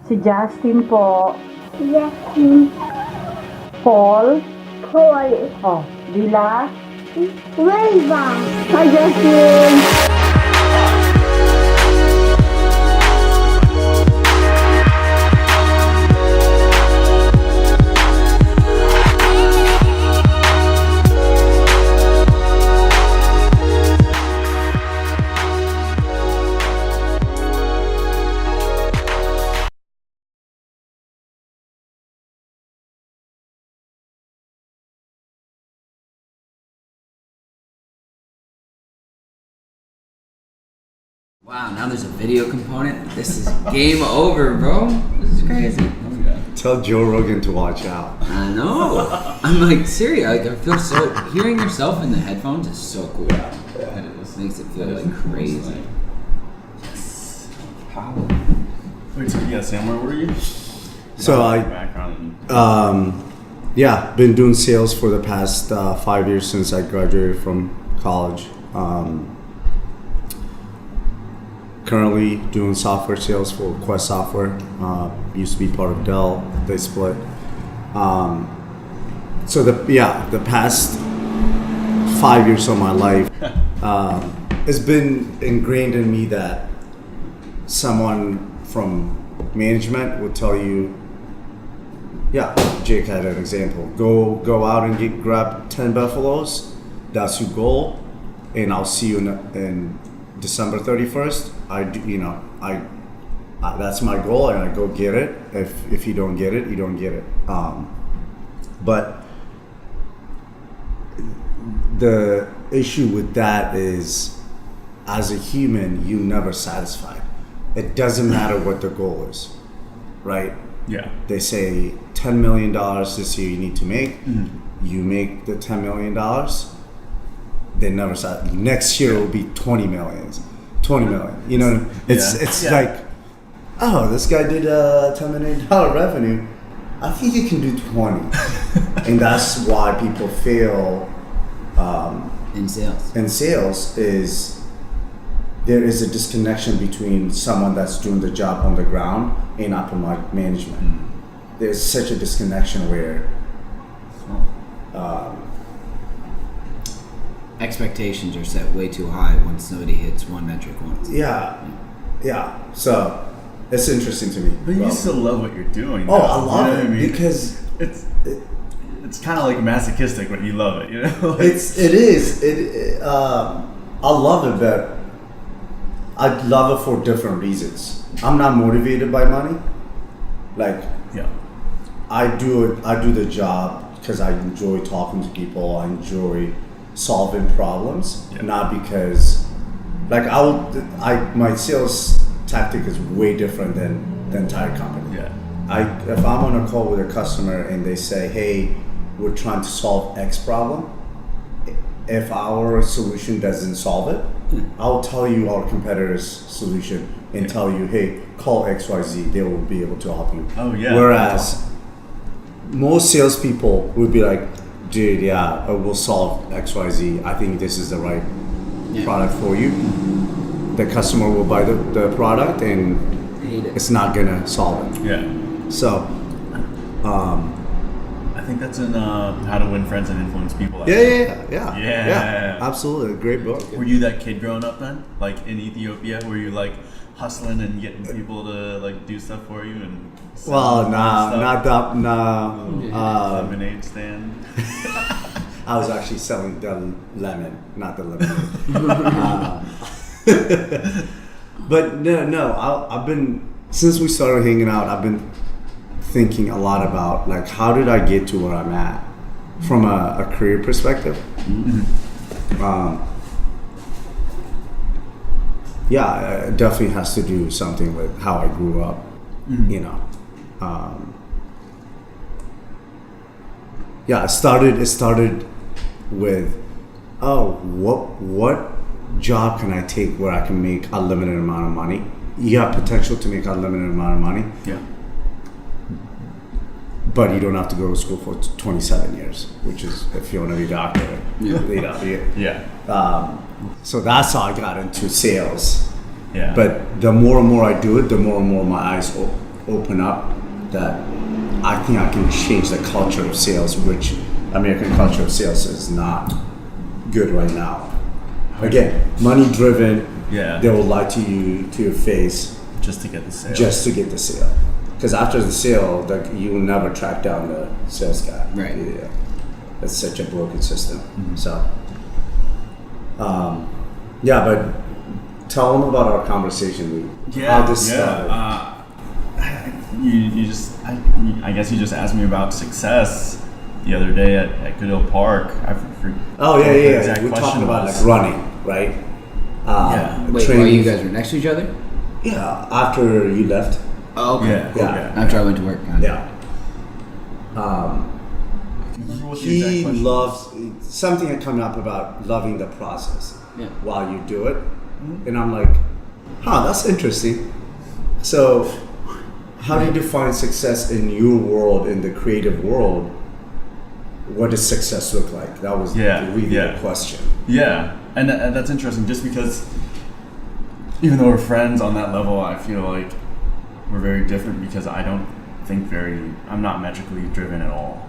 Si Justin po. Justin Paul. Paul Oh, Villa. Villa. Hi, Justin! Wow, now there's a video component. This is game over, bro. This is crazy. Tell Joe Rogan to watch out. I know. I'm like, serious. Like, I feel so. Hearing yourself in the headphones is so cool. Yeah. It makes it feel like crazy. Yes. Power. Wait, so yeah, Sam, where were you? So yeah, been doing sales for the past 5 years since I graduated from college. Currently doing software sales for Quest Software. Used to be part of Dell. They split. So the past 5 years of my life, it's been ingrained in me that someone from management would tell you, yeah, Jake had an example. Go out and grab 10 buffaloes. That's your goal, and I'll see you in December 31st. That's my goal, and I go get it. If you don't get it, you don't get it. But the issue with that is, as a human, you never satisfied. It doesn't matter what the goal is, right? Yeah. They say $10 million this year you need to make. Mm-hmm. You make the $10 million. They never said next year will be 20 million. You know, it's like, oh, this guy did $10 million revenue. I think you can do 20, and that's why people fail In sales. in sales. Is there is a disconnection between someone that's doing the job on the ground and upper management. There's such a disconnection where Expectations are set way too high once somebody hits one metric once. yeah. So it's interesting to me. But you still love what you're doing. Oh, though. I love You know it what I mean? because it's kind of like masochistic when you love it. You know, like, it is. I love it, but I love it for different reasons. I'm not motivated by money. Like, yeah, I do the job because I enjoy talking to people. I enjoy solving problems, Yeah. not because, like, my sales tactic is way different than the entire company. yeah, If I'm on a call with a customer and they say, "Hey, we're trying to solve X problem," if our solution doesn't solve it, I'll tell you our competitor's solution and tell you, "Hey, call XYZ. They will be able to help you." Oh, yeah. Whereas most salespeople would be like, "Dude, yeah, we'll solve XYZ. I think this is the right product for you." The customer will buy the product and Hate it. it's not gonna solve it. yeah. So, I think that's in How to Win Friends and Influence People. yeah, absolutely, a great book. Were you that kid growing up then, like in Ethiopia? Were you like hustling and getting people to like do stuff for you and? Well, not that. Lemonade stand. I was actually selling the lemon, not the lemonade. But no, I've been, since we started hanging out, I've been thinking a lot about, like, how did I get to where I'm at from a career perspective. Yeah, it definitely has to do something with how I grew up, you know. Yeah, it started with, what job can I take where I can make a limited amount of money? You have potential to make a limited amount of money, Yeah. but you don't have to go to school for 27 years, which is, if you want to be a doctor, Yeah. So that's how I got into sales. Yeah. But the more and more I do it, the more and more my eyes open up that I think I can change the culture of sales, which American culture of sales is not good right now. Again, money driven. Yeah. They will lie to you to your face Just to get the sale. just to get the sale. Because after the sale, you will never track down the sales guy. Right. Yeah. It's such a broken system. So, yeah, but tell them about our conversation. How this started. I guess you just asked me about success the other day at Goodell Park. Oh yeah, what the yeah. exact We talked question about was. like running, right? Yeah. Wait, while you guys were next to each other? Yeah, after you left. Oh, okay. Yeah. Yeah. After I went to work. Got it. Yeah. Remember what the He exact question was? loves something had come up about loving the process Yeah. while you do it, and I'm like, that's interesting. So, how do you define success in your world, in the creative world? What does success look like? That was really the question. Yeah, and that's interesting just because even though we're friends on that level, I feel like we're very different because I'm not metrically driven at all.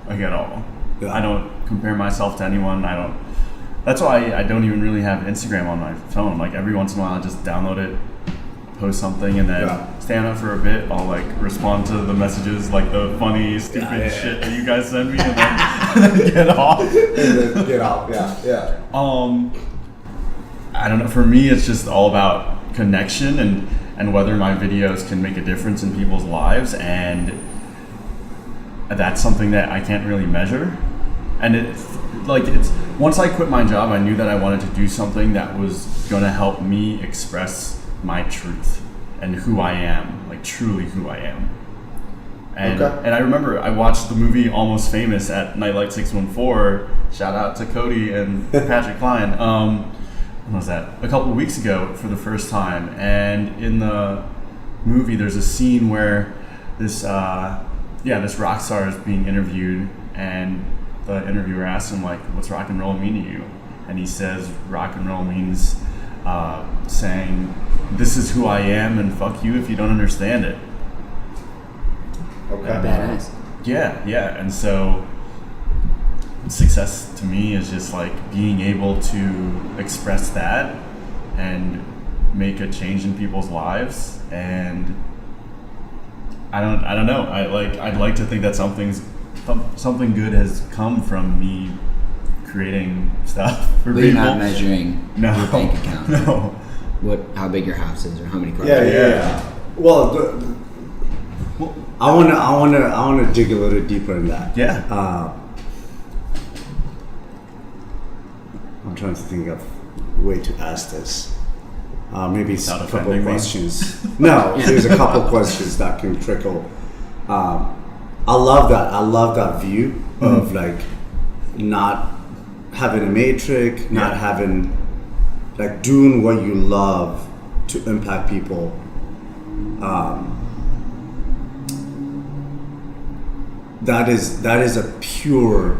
Like at all. Yeah. I don't compare myself to anyone. That's why I don't even really have Instagram on my phone. Like every once in a while I just download it, post something, and then stay on it for a bit. I'll like respond to the messages, like the funny, stupid shit that you guys send me, and then get off. Yeah. I don't know. For me, it's just all about connection and whether my videos can make a difference in people's lives, and that's something that I can't really measure. And it's once I quit my job, I knew that I wanted to do something that was going to help me express my truth and who I am, like truly who I am. And I remember I watched the movie Almost Famous at Nightlight 614. Shout out to Cody and Patrick Klein. When was that? A couple of weeks ago for the first time. And in the movie, there's a scene where this rock star is being interviewed, and the interviewer asks him, like, what's rock and roll mean to you? And he says rock and roll means saying, this is who I am, and fuck you if you don't understand it. Okay. Badass. Yeah. And so success to me is just like being able to express that and make a change in people's lives. And I don't know. I'd like to think that something good has come from me creating stuff for But people. you're not measuring your bank account. No. How big your house is or how many cars. Yeah. Well, I wanna dig a little deeper in that. Yeah. I'm trying to think of a way to ask this. Maybe it's a Without couple offending me. questions. No, there's a couple questions that can trickle. I love that view of like not having a matrix, not having like doing what you love to impact people. That is a pure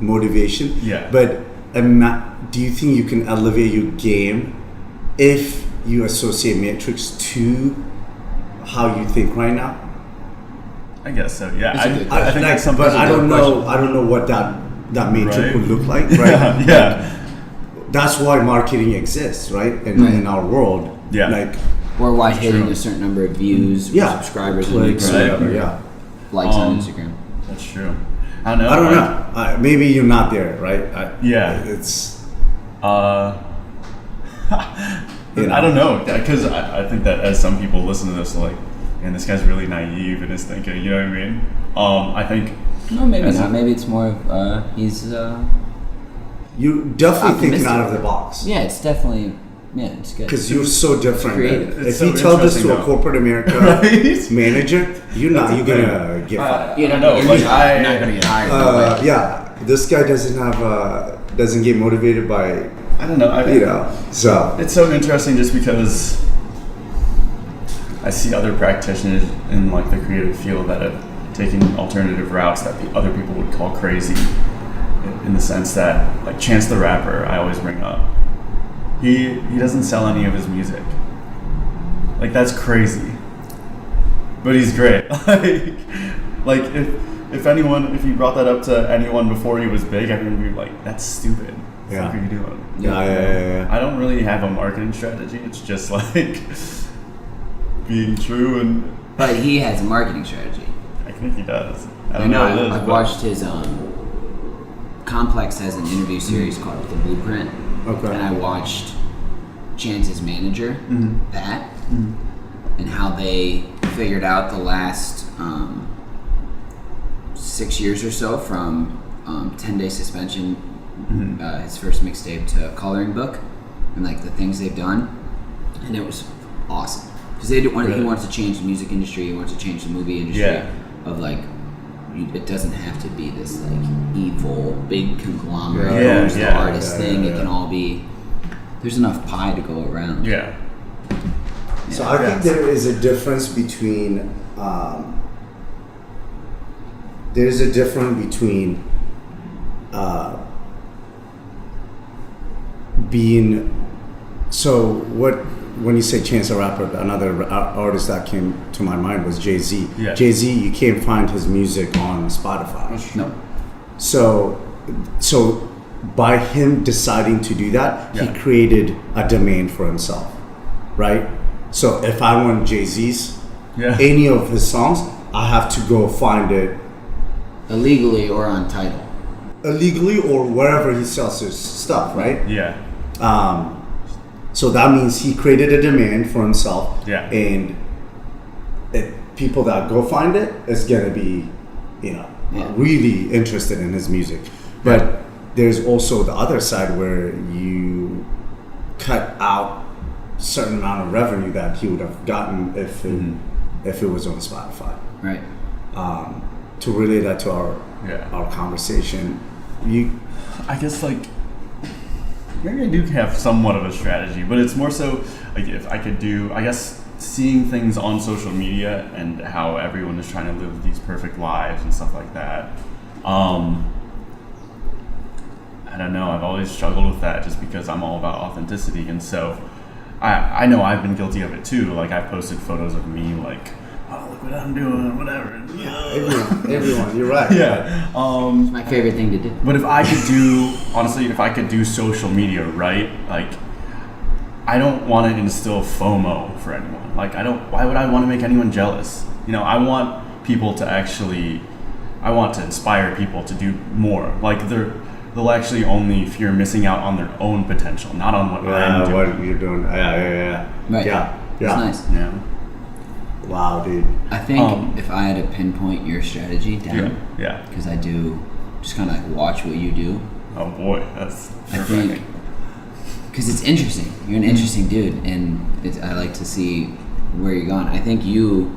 motivation. Yeah. But do you think you can elevate your game if you associate matrix to how you think right now? I guess so. Yeah. It's a good I think that's something. But I don't question. know. I don't know what that matrix Right. would look like. Right. Yeah. That's why marketing exists, right? In our world. Yeah. Like Or why hitting true. a certain number of views, or subscribers, on clicks, YouTube, whatever. or Yeah. likes on Instagram. That's true. I don't know. I don't know. Maybe you're not there, right? Yeah. It's. I don't know, because I think that as some people listen to this, they're like, man, this guy's really naive in his thinking. You know what I mean? I think. No, maybe As not. a- Maybe it's more of he's. You're definitely thinking Optimistic. out of the box. Yeah, it's definitely. Yeah, it's good. Because you're so different. creative. If It's you so tell this to interesting, a though. corporate America Right? manager, you're That's gonna get fired. You don't know, know. like, You're not gonna get hired. no way. Yeah, this guy doesn't get motivated by I don't know. so It's so interesting just because I see other practitioners in like the creative field that have taken alternative routes that other people would call crazy, in the sense that, like Chance the Rapper, I always bring up. He doesn't sell any of his music. Like that's crazy. But he's great. Like if you brought that up to anyone before he was big, everyone would be like, "That's stupid. What the fuck are you doing?" Yeah. I don't really have a marketing strategy. It's just like being true and. But he has a marketing strategy. I think he does. I I don't know. know what it is, I've but- watched his Complex has an interview series called The Blueprint, Okay. and I watched Chance's manager, Pat, and how they figured out the last 6 years or so from 10-day suspension, his first mixtape to Coloring Book, and like the things they've done, and it was awesome because he wants to change the music industry, he wants to change the movie industry of like. It doesn't have to be this like evil big conglomerate who's the artist thing. It can all be. There's enough pie to go around. Yeah. So I think there is a difference between being when you say Chance the Rapper, another artist that came to my mind was Jay-Z. Yeah. Jay-Z, you can't find his music on Spotify. No. So by him deciding to do that, he created a domain for himself, right? So if I want Jay-Z's, any of his songs, I have to go find it Illegally or on Tidal. illegally or wherever he sells his stuff, right? Yeah. So that means he created a demand for himself, and people that go find it is gonna be, really interested in his music. But there's also the other side where you cut out a certain amount of revenue that he would have gotten if it was on Spotify. Right. To relate that to our conversation, I guess like maybe I do have somewhat of a strategy, but it's more so like if I could do, I guess, seeing things on social media and how everyone is trying to live these perfect lives and stuff like that. I don't know. I've always struggled with that just because I'm all about authenticity, and so I know I've been guilty of it too. Like I've posted photos of me like, oh, look what I'm doing, whatever. everyone, you're right. Yeah. It's my favorite thing to do. But if I could do social media right, like I don't want to instill FOMO for anyone. Like why would I want to make anyone jealous? I want people to I want to inspire people to do more. Like they'll actually only fear missing out on their own potential, not on what I'm doing. What you're doing. Yeah. Right. Yeah. It's nice. Yeah. Wow, dude. I think if I had to pinpoint your strategy down, because I do just kind of like watch what you do. Oh boy, that's. I think because it's interesting. You're an interesting dude, and I like to see where you're going. I think your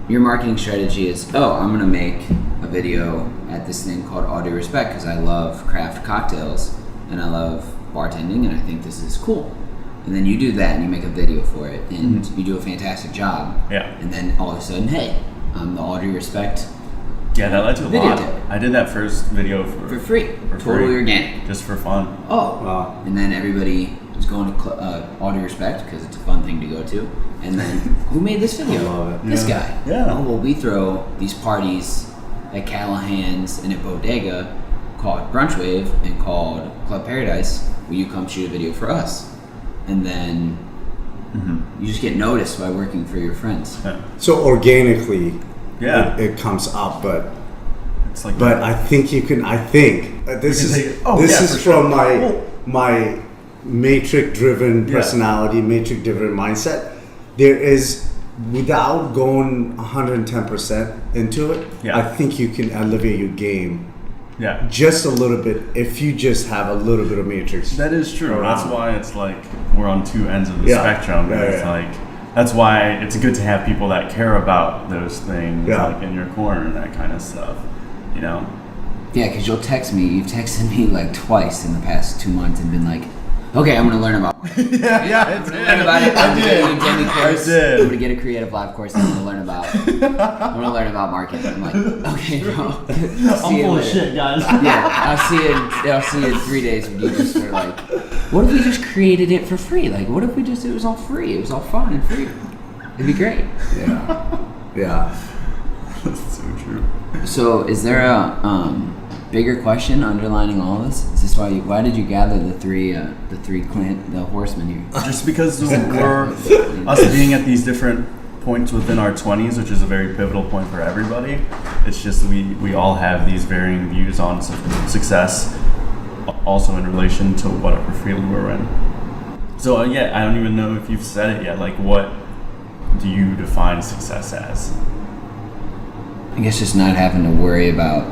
marketing strategy is, I'm gonna make a video at this thing called Audio Respect because I love craft cocktails and I love bartending, and I think this is cool. And then you do that and you make a video for it and you do a fantastic job. Yeah. And then all of a sudden, hey, I'm the Audio Respect. Yeah, that led to a Video lot. tip. I did that first video For free. Totally organic. Just for fun. Oh. Wow. And then everybody is going to Audio Respect because it's a fun thing to go to. And then, who made this video? I love it. This Yeah. guy. Yeah. Oh, well, we throw these parties at Callahan's and at Bodega called Brunch Wave and called Club Paradise. Will you come shoot a video for us? And then you just get noticed by working for your friends. So organically, Yeah. it comes up, but It's like. I think you can. I think this You can is take it. Oh, this yeah, is for sure. from Well- my matrix-driven personality, matrix-driven mindset. There is, without going 110% into it, Yeah. I think you can elevate your game Yeah. just a little bit if you just have a little bit of matrix. That is true. around. That's why it's like we're on two ends of the Yeah. spectrum. Yeah, It's yeah. like that's why it's good to have people that care about those things, Yeah. like in your corner and that kind of stuff. Yeah, because you'll text me. You've texted me like twice in the past 2 months and been like, okay, I'm gonna learn about. yeah, I'm gonna learn about it. I'm gonna get a Udemy course. I did. I'm gonna get a Creative Live course. I'm gonna learn about. I'm gonna learn about marketing. I'm like, okay, bro. I'm full of shit, guys. Yeah, I'll see you in 3 days when you just are like, what if we just created it for free? Like, what if we just, it was all free? It was all fun and free. It'd be great. Yeah. That's so true. So, is there a bigger question underlining all this? Is this why did you gather the three horsemen here? Just because we're us being at these different points within our 20s, which is a very pivotal point for everybody. It's just we all have these varying views on success, also in relation to whatever field we're in. So yeah, I don't even know if you've said it yet. Like, what do you define success as? I guess just not having to worry about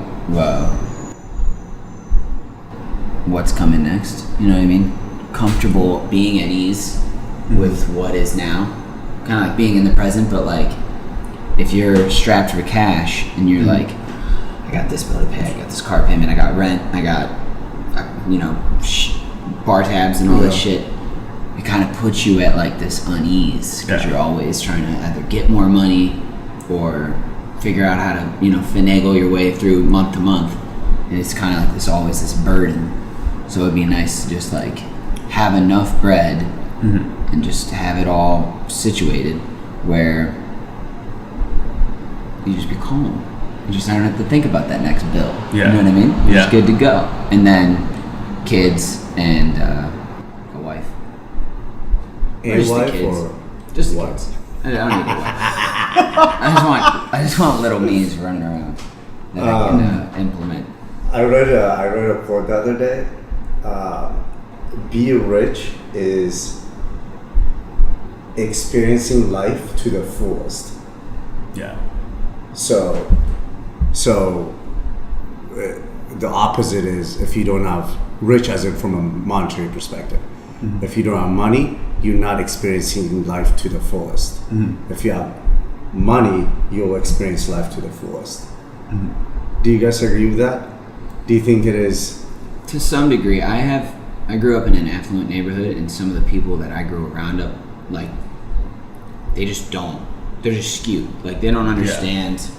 what's coming next. You know what I mean? Comfortable being at ease with what is now. Kind of like being in the present, but like if you're strapped for cash and you're like, I got this bill to pay, I got this car payment, I got rent, I got bar tabs and all this shit. It kind of puts you at like this unease because you're always trying to either get more money or figure out how to finagle your way through month to month, and it's kind of like always this burden. So it'd be nice to just like have enough bread and just have it all situated where you just be calm. You just don't have to think about that next bill. You know what I mean? You're just good to go. And then kids and a wife. A just wife the kids. or just the what? kids. I don't need a wife. I just want little me's running around that I can implement. I read a quote the other day. Be rich is experiencing life to the fullest. Yeah. So the opposite is if you don't have rich, as in from a monetary perspective. If you don't have money, you're not experiencing life to the fullest. If you have money, you'll experience life to the fullest. Do you guys agree with that? Do you think it is? To some degree. I grew up in an affluent neighborhood, and some of the people that I grew around up, like, they just don't. They're just skewed. Like, they don't understand.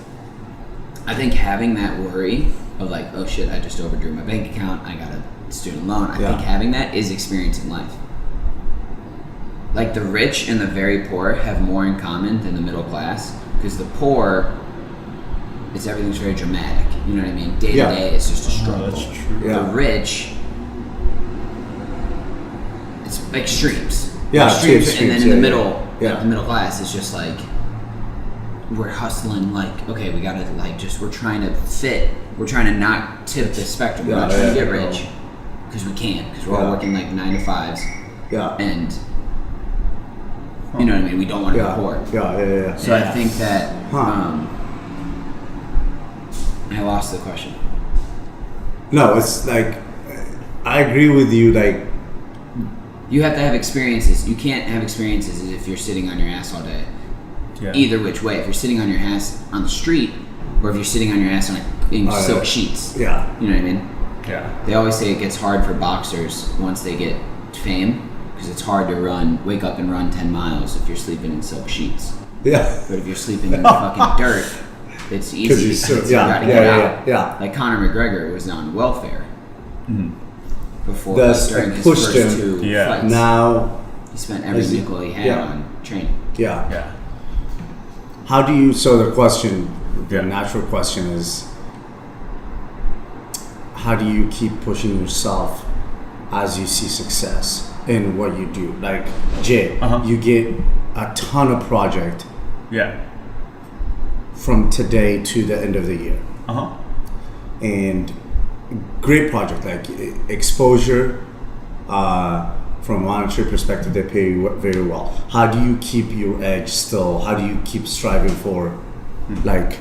I think having that worry of like, oh shit, I just overdrew my bank account, I got a student loan. I think having that is experiencing life. Like, the rich and the very poor have more in common than the middle class, because the poor, everything's very dramatic. You know what I mean? Day to day, it's just a struggle. That's true. The rich, it's extremes. Extremes, and then in the middle, Yeah. the middle class is just like, we're hustling, like, okay, we gotta, like, just, we're trying to fit, we're trying to not tip the spectrum. We're not trying to get rich, because we can't, because we're all working like 9 to 5s. And, you know what I mean? We don't want to be poor. So I think that, I lost the question. No, it's like, I agree with you, like, you have to have experiences. You can't have experiences if you're sitting on your ass all day. Either which way. If you're sitting on your ass on the street, or if you're sitting on your ass in silk sheets. You know what I mean? They always say it gets hard for boxers once they get fame, because it's hard to wake up and run 10 miles if you're sleeping in silk sheets. But if you're sleeping in the fucking dirt, it's easy. You gotta get out. Like Conor McGregor was on welfare before during his first 2 fights. Now he spent every nickel he had on training. How do you? So the question, the natural question is, how do you keep pushing yourself as you see success in what you do? Like, Jay, you get a ton of project. From today to the end of the year. And great project, like exposure. From a monetary perspective, they pay you very well. How do you keep your edge still? How do you keep striving for, like,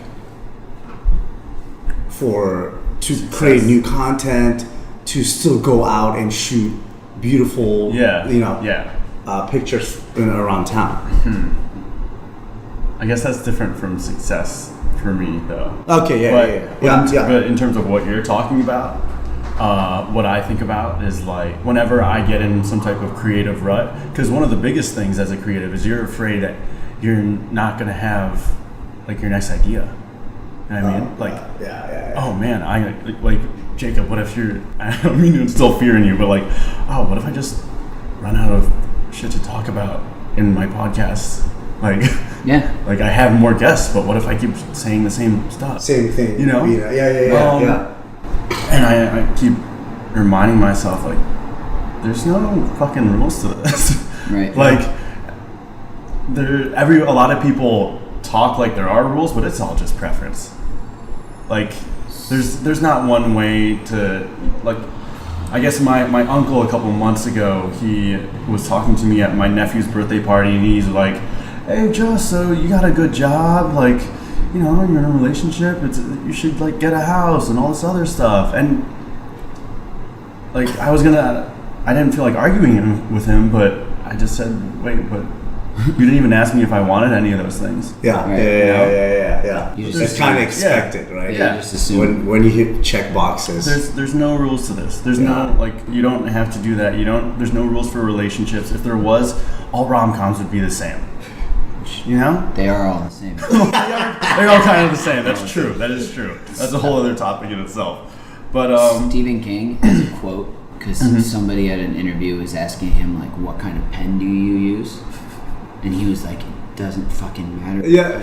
to create new content, to still go out and shoot beautiful, pictures around town? I guess that's different from success for me, though. Okay, But in terms of what you're talking about, what I think about is like whenever I get in some type of creative rut, because one of the biggest things as a creative is you're afraid that you're not going to have like your next idea. You know what I mean? Like, oh man, I like Jacob. What if you're? I don't mean to instill fear in you, but like, oh, what if I just run out of shit to talk about in my podcast? Like, Yeah. like I have more guests, but what if I keep saying the same stuff? Same thing. You know? Yeah. And I keep reminding myself, like, there's no fucking rules to this. Right. Like, a lot of people talk like there are rules, but it's all just preference. Like, there's not one way to, like, I guess my uncle a couple months ago, he was talking to me at my nephew's birthday party, and he's like, hey, Joss, so you got a good job, like, you know, you're in a relationship, you should like get a house and all this other stuff. And like I didn't feel like arguing with him, but I just said, wait, but you didn't even ask me if I wanted any of those things. Yeah. You just It's kind of expected, right? Yeah. You just assume. When you hit check boxes. There's no rules to this. There's no, like, you don't have to do that. There's no rules for relationships. If there was, all rom-coms would be the same. You know? They are all the same. They're all kind of the same. That's true. That is true. That's a whole other topic in itself. But Stephen King has a quote because somebody at an interview was asking him like, "What kind of pen do you use?" And he was like, "It doesn't fucking matter. Yeah.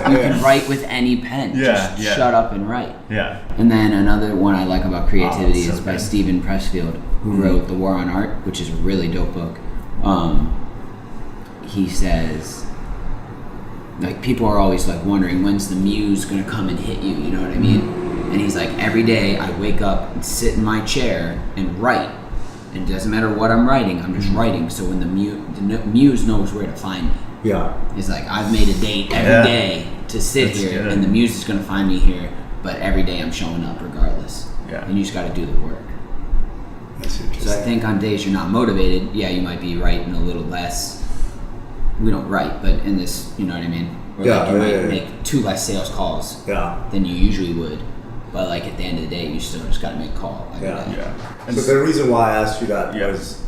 You can write with any pen. Just shut up and write." yeah. And then another one I like about creativity so is by good. Stephen Pressfield, who wrote The War on Art, which is a really dope book. He says, like, people are always like wondering when's the muse gonna come and hit you, you know what I mean? And he's like, every day I wake up and sit in my chair and write, and it doesn't matter what I'm writing, I'm just writing. So when the muse knows where to find me. Yeah. It's like I've made a date every day to sit That's here, good. and the muse is gonna find me here. But every day I'm showing up regardless. Yeah. And you just got to do the work. That's interesting. So I think on days you're not motivated, yeah, you might be writing a little less. We don't write, but in this, you know what I mean? Or like you might make 2 less sales calls than you usually would. But like at the end of the day, you still just got to make a call. And So the reason why I asked you that was,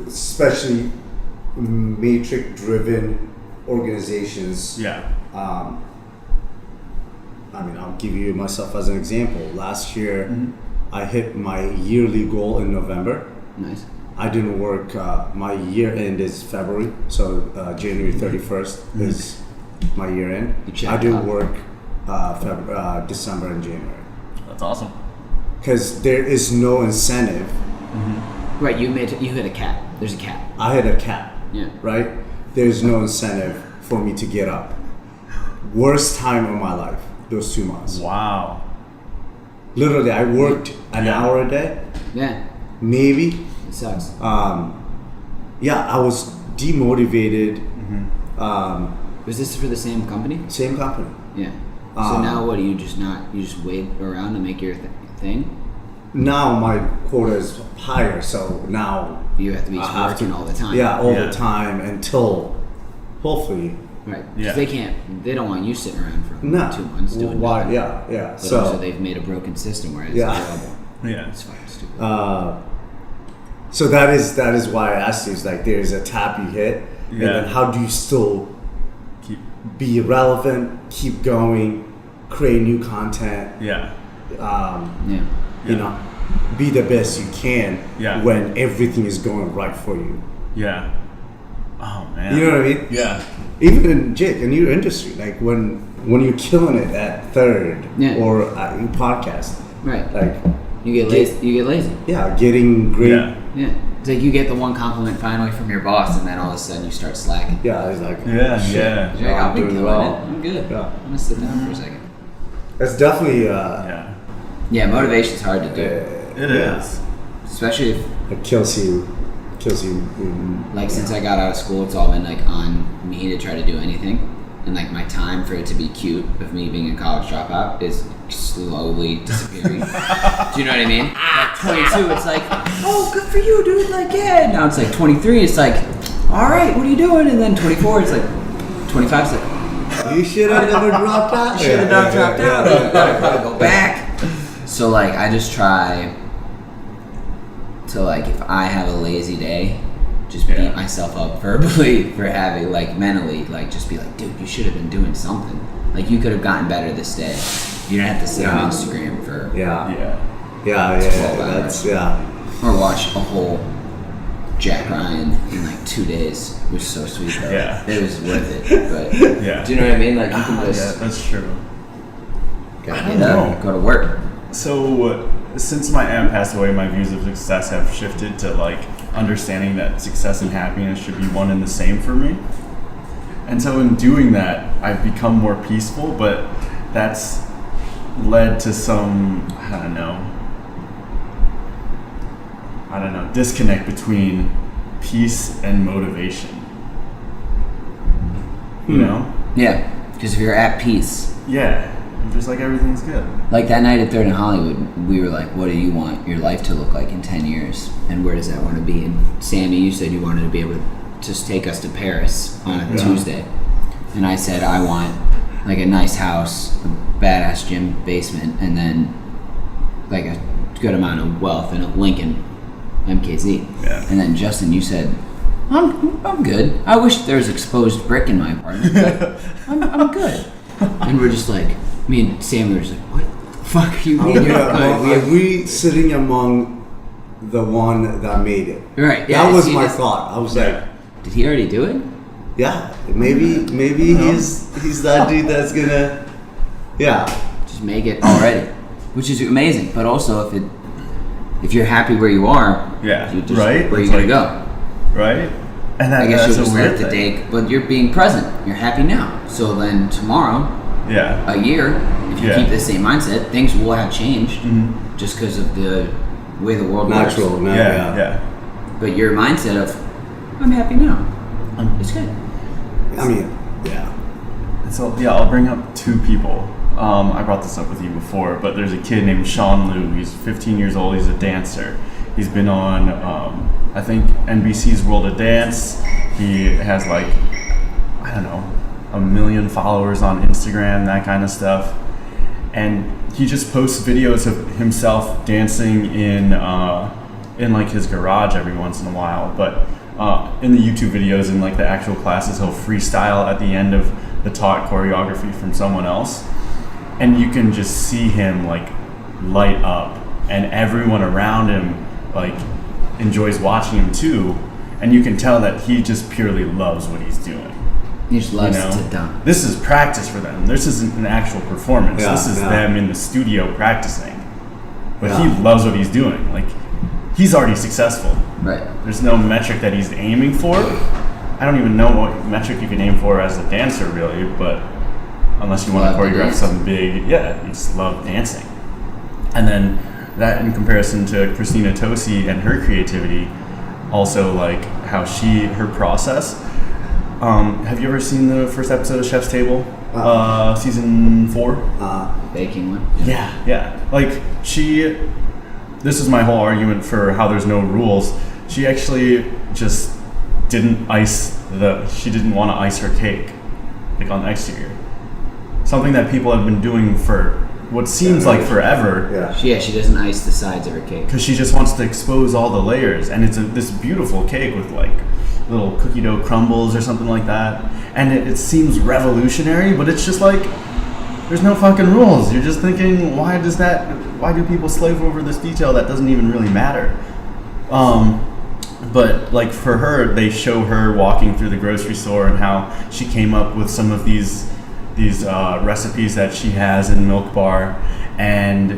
especially matrix-driven organizations. Yeah. I mean, I'll give you myself as an example. Last year, I hit my yearly goal in November. Nice. I didn't work. My year end is February, so January 31st is my year end. I didn't work December and January. That's awesome. Because there is no incentive. Right, you hit a cap. There's a cap. I hit a cap. Yeah. Right? There's no incentive for me to get up. Worst time of my life, those 2 months. Wow. Literally, I worked an hour a day. Yeah. Maybe. It sucks. Yeah, I was demotivated. Was this for the same company? Same company. Yeah. So now what? You just wait around to make your thing? Now my quota is higher, so now You have to be working all the time. Yeah, all the time until hopefully. Right. Because they don't want you sitting around for 2 months doing why? nothing. Yeah. But So also they've made a broken system where it's available. Yeah. It's fucking stupid. so that is why I asked you. Is like there's a tap you hit, and then how do you still be relevant, keep going, create new content? You know, be the best you can when everything is going right for you. Yeah. Oh man. You know what I mean? Yeah. Even in your industry, like when you're killing it at Third or at your podcast, Right. like You get lazy. Yeah, getting great. Yeah. It's like you get the one compliment finally from your boss, and then all of a sudden you start slacking. Yeah, it's like You're like, I've been killing well. it. I'm good. Yeah. I'm gonna sit down for a second. It's definitely Yeah, motivation's hard to do, It is. especially if it kills you. like since I got out of school, it's all been like on me to try to do anything, and like my time for it to be cute of me being a college dropout is slowly disappearing. Do you know what I mean? Like 22, it's like, oh, good for you, dude. Like, yeah. Now it's like 23, it's like, all right, what are you doing? And then 24, it's like, 25, it's like, You should have never dropped out. I should have not dropped out. I gotta go back. So like I just try to like if I have a lazy day, just beat myself up verbally for having like mentally like just be like, dude, you should have been doing something. Like you could have gotten better this day. You don't have to sit on Instagram for That's or watch a whole Jack Ryan in like 2 days. It was so sweet though. Yeah. It was worth it. But do you know what I mean? Like you can just that's true. gotta get up, go to work. So since my aunt passed away, my views of success have shifted to like understanding that success and happiness should be one and the same for me. And so in doing that, I've become more peaceful, but that's led to some, I don't know, disconnect between peace and motivation. You know? Yeah, because if you're at peace. Yeah, just like everything's good. Like that night at Third and Hollywood, we were like, what do you want your life to look like in 10 years? And where does that want to be? And Sammy, you said you wanted to be able to just take us to Paris on a Tuesday. And I said, I want like a nice house, a badass gym basement, and then like a good amount of wealth and a Lincoln MKZ. Yeah. And then Justin, you said, I'm good. I wish there was exposed brick in my apartment, but I'm good. And we're just like, me and Sammy were just like, what the fuck are you mean? Are we sitting among the one that made it? Right. Yeah, That was my thought. I was like, did he already do it? yeah, maybe he's that dude that's gonna, Just make it already, which is amazing. But also, if you're happy where you are, Yeah, you just, right? where are It's you gonna like- go? Right? And that, I guess that's you'll a just weird let the thing. day, but you're being present. You're happy now. So then tomorrow, Yeah. a year, if you Yeah. keep the same mindset, things will have changed Mm-hmm. just because of the way the world natural. works. No, Yeah. But your mindset of, I'm happy now. It's good. I mean, yeah. So yeah, I'll bring up two people. I brought this up with you before, but there's a kid named Sean Liu. He's 15 years old. He's a dancer. He's been on, I think, NBC's World of Dance. He has like, I don't know, 1 million followers on Instagram, that kind of stuff. And he just posts videos of himself dancing in like his garage every once in a while. But in the YouTube videos and like the actual classes, he'll freestyle at the end of the taught choreography from someone else. And you can just see him like light up, and everyone around him like enjoys watching him too. And you can tell that he just purely loves what he's doing. He just loves You know? to dance. This is practice for them. This isn't an actual performance. Yeah, this is yeah. them in the studio practicing. But Yeah. he loves what he's doing. Like, he's already successful. Right. There's no metric that he's aiming for. I don't even know what metric you can aim for as a dancer, really, but unless you want Love to to choreograph dance. something big, you just love dancing. And then that in comparison to Christina Tosi and her creativity, also like how her process. Have you ever seen the first episode of Chef's Table? Season 4? Baking one. Yeah. Like this is my whole argument for how there's no rules. She actually just didn't she didn't want to ice her cake, like on the exterior. Something that people have been doing for what seems like forever. Yeah. She doesn't ice the sides of her cake. Because she just wants to expose all the layers, and it's this beautiful cake with like little cookie dough crumbles or something like that. And it seems revolutionary, but it's just like there's no fucking rules. You're just thinking, why do people slave over this detail that doesn't even really matter? But like for her, they show her walking through the grocery store and how she came up with some of these recipes that she has in Milk Bar, and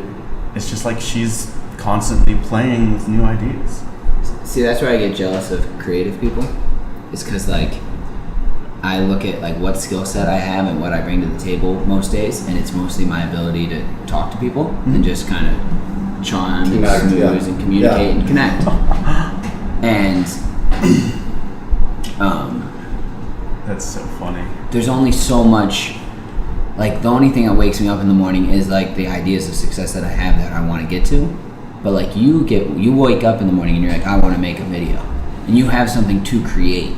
it's just like she's constantly playing with new ideas. See, that's where I get jealous of creative people. Is because like I look at like what skill set I have and what I bring to the table most days, and it's mostly my ability to talk to people and just kind of charm and Connect, schmooze and communicate and connect. And That's so funny. there's only so much. Like the only thing that wakes me up in the morning is like the ideas of success that I have that I want to get to. But like you wake up in the morning and you're like, I want to make a video, and you have something to create.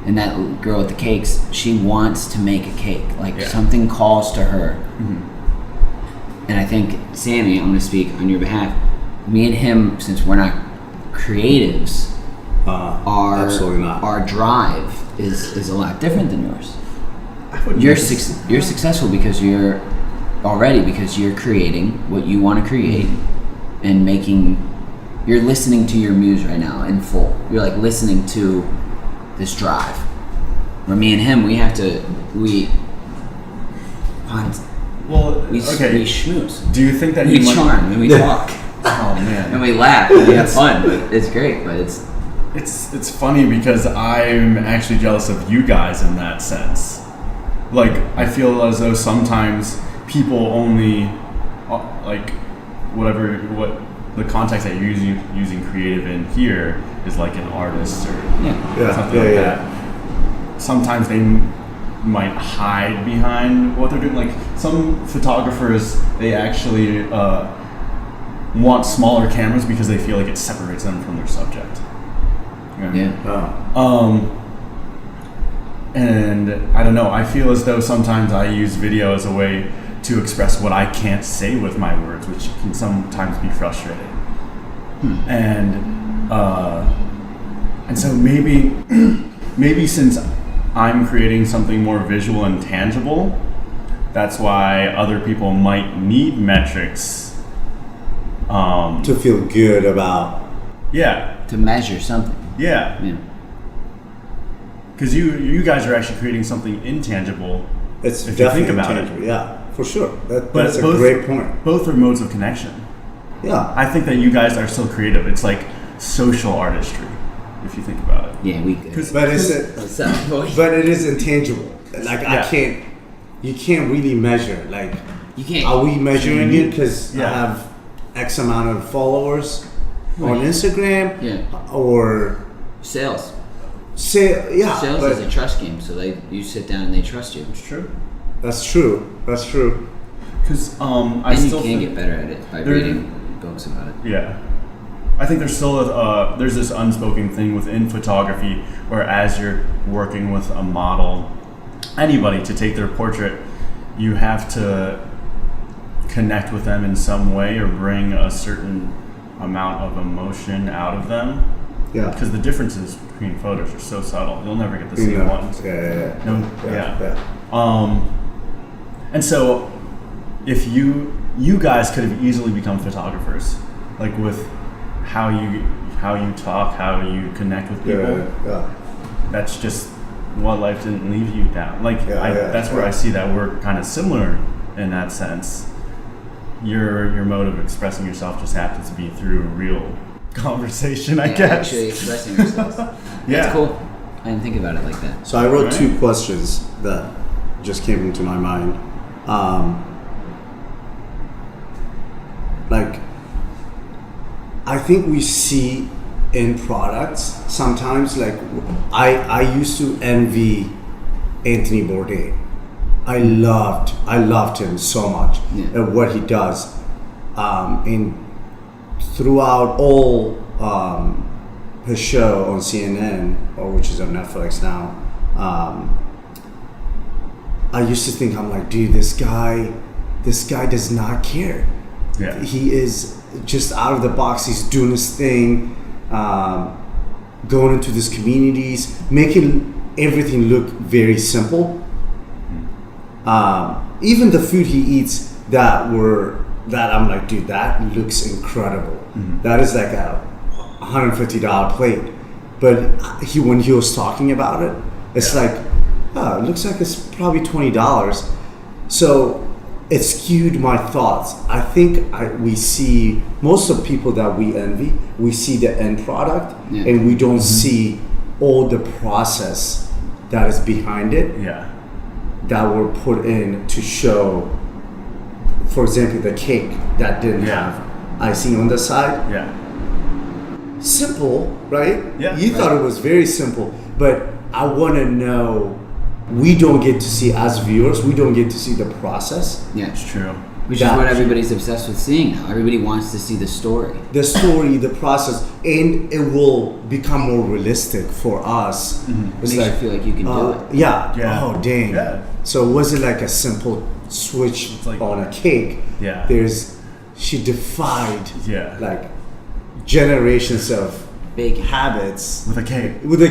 And that girl with the cakes, she wants to make a cake. Like something calls to her. and I think Sammy, I'm going to speak on your behalf. Me and him, since we're not creatives, absolutely not. our drive is a lot different than yours. You're You're successful because you're creating what you want to create and you're listening to your muse right now in full. You're like listening to this drive. Where me and him, we schmooze. Do you think that We charm and we talk Oh man. and we laugh and we have fun, but it's great. But It's funny because I'm actually jealous of you guys in that sense. Like, I feel as though sometimes people only like what the context that you're using creative in here is like an artist or something like that. Sometimes they might hide behind what they're doing. Like some photographers, they actually want smaller cameras because they feel like it separates them from their subject. And I don't know, I feel as though sometimes I use video as a way to express what I can't say with my words, which can sometimes be frustrating. And so maybe since I'm creating something more visual and tangible, that's why other people might need metrics to feel good about. to measure something. Yeah. Because you guys are actually creating something intangible. It's if you definitely think about intangible. it. Yeah, for sure. That's both, a great point. Both are modes of connection. Yeah. I think that you guys are still creative. It's like social artistry, if you think about it. Yeah, we. But it is intangible. Like you can't really measure. Like You can't. are we measuring it because Yeah. I have X amount of followers on Instagram? Yeah. Or Sales. Sales Sales is a trust game, so you sit down and they trust you. It's true. That's true. Because I And you still can think get better at it by reading books about it. Yeah. I think there's still there's this unspoken thing within photography where as you're working with a model, anybody to take their portrait, you have to connect with them in some way or bring a certain amount of emotion out of them. Yeah. Because the differences between photos are so subtle. You'll never get the same ones. And so if you guys could have easily become photographers, like with how you talk, how you connect with people. That's just what life didn't leave you down. Like that's where I see that we're kind of similar in that sense. Your mode of expressing yourself just happens to be through real conversation, I guess. Actually expressing yourself. That's cool. I didn't think about it like that. So I wrote 2 questions that just came into my mind. Like, I think we see in products sometimes, like I used to envy Anthony Bourdain. I loved him so much at what he does. And throughout all his show on CNN, or which is on Netflix now, I used to think, I'm like, dude, this guy does not care. Yeah. He is just out of the box. He's doing his thing, going into these communities, making everything look very simple. Even the food he eats that I'm like, dude, that looks incredible. That is like a $150 plate. But when he was talking about it, it's like, it looks like it's probably $20. So it skewed my thoughts. I think we see most of the people that we envy, we see the end product and we don't see all the process that is behind it. That were put in to show, for example, the cake that didn't have icing on the side. Simple, right? You thought it was very simple, but I want to know, we don't get to see, as viewers, we don't get to see the process. It's true. Which is what everybody's obsessed with seeing now. Everybody wants to see the story. The story, the process, and it will become more realistic for us. Makes you feel like you can do it. Yeah. Yeah. Oh, dang. Yeah. So it wasn't like a simple switch like- on a cake. Yeah. She defied Yeah. like generations of Bacon. habits With a cake. with a.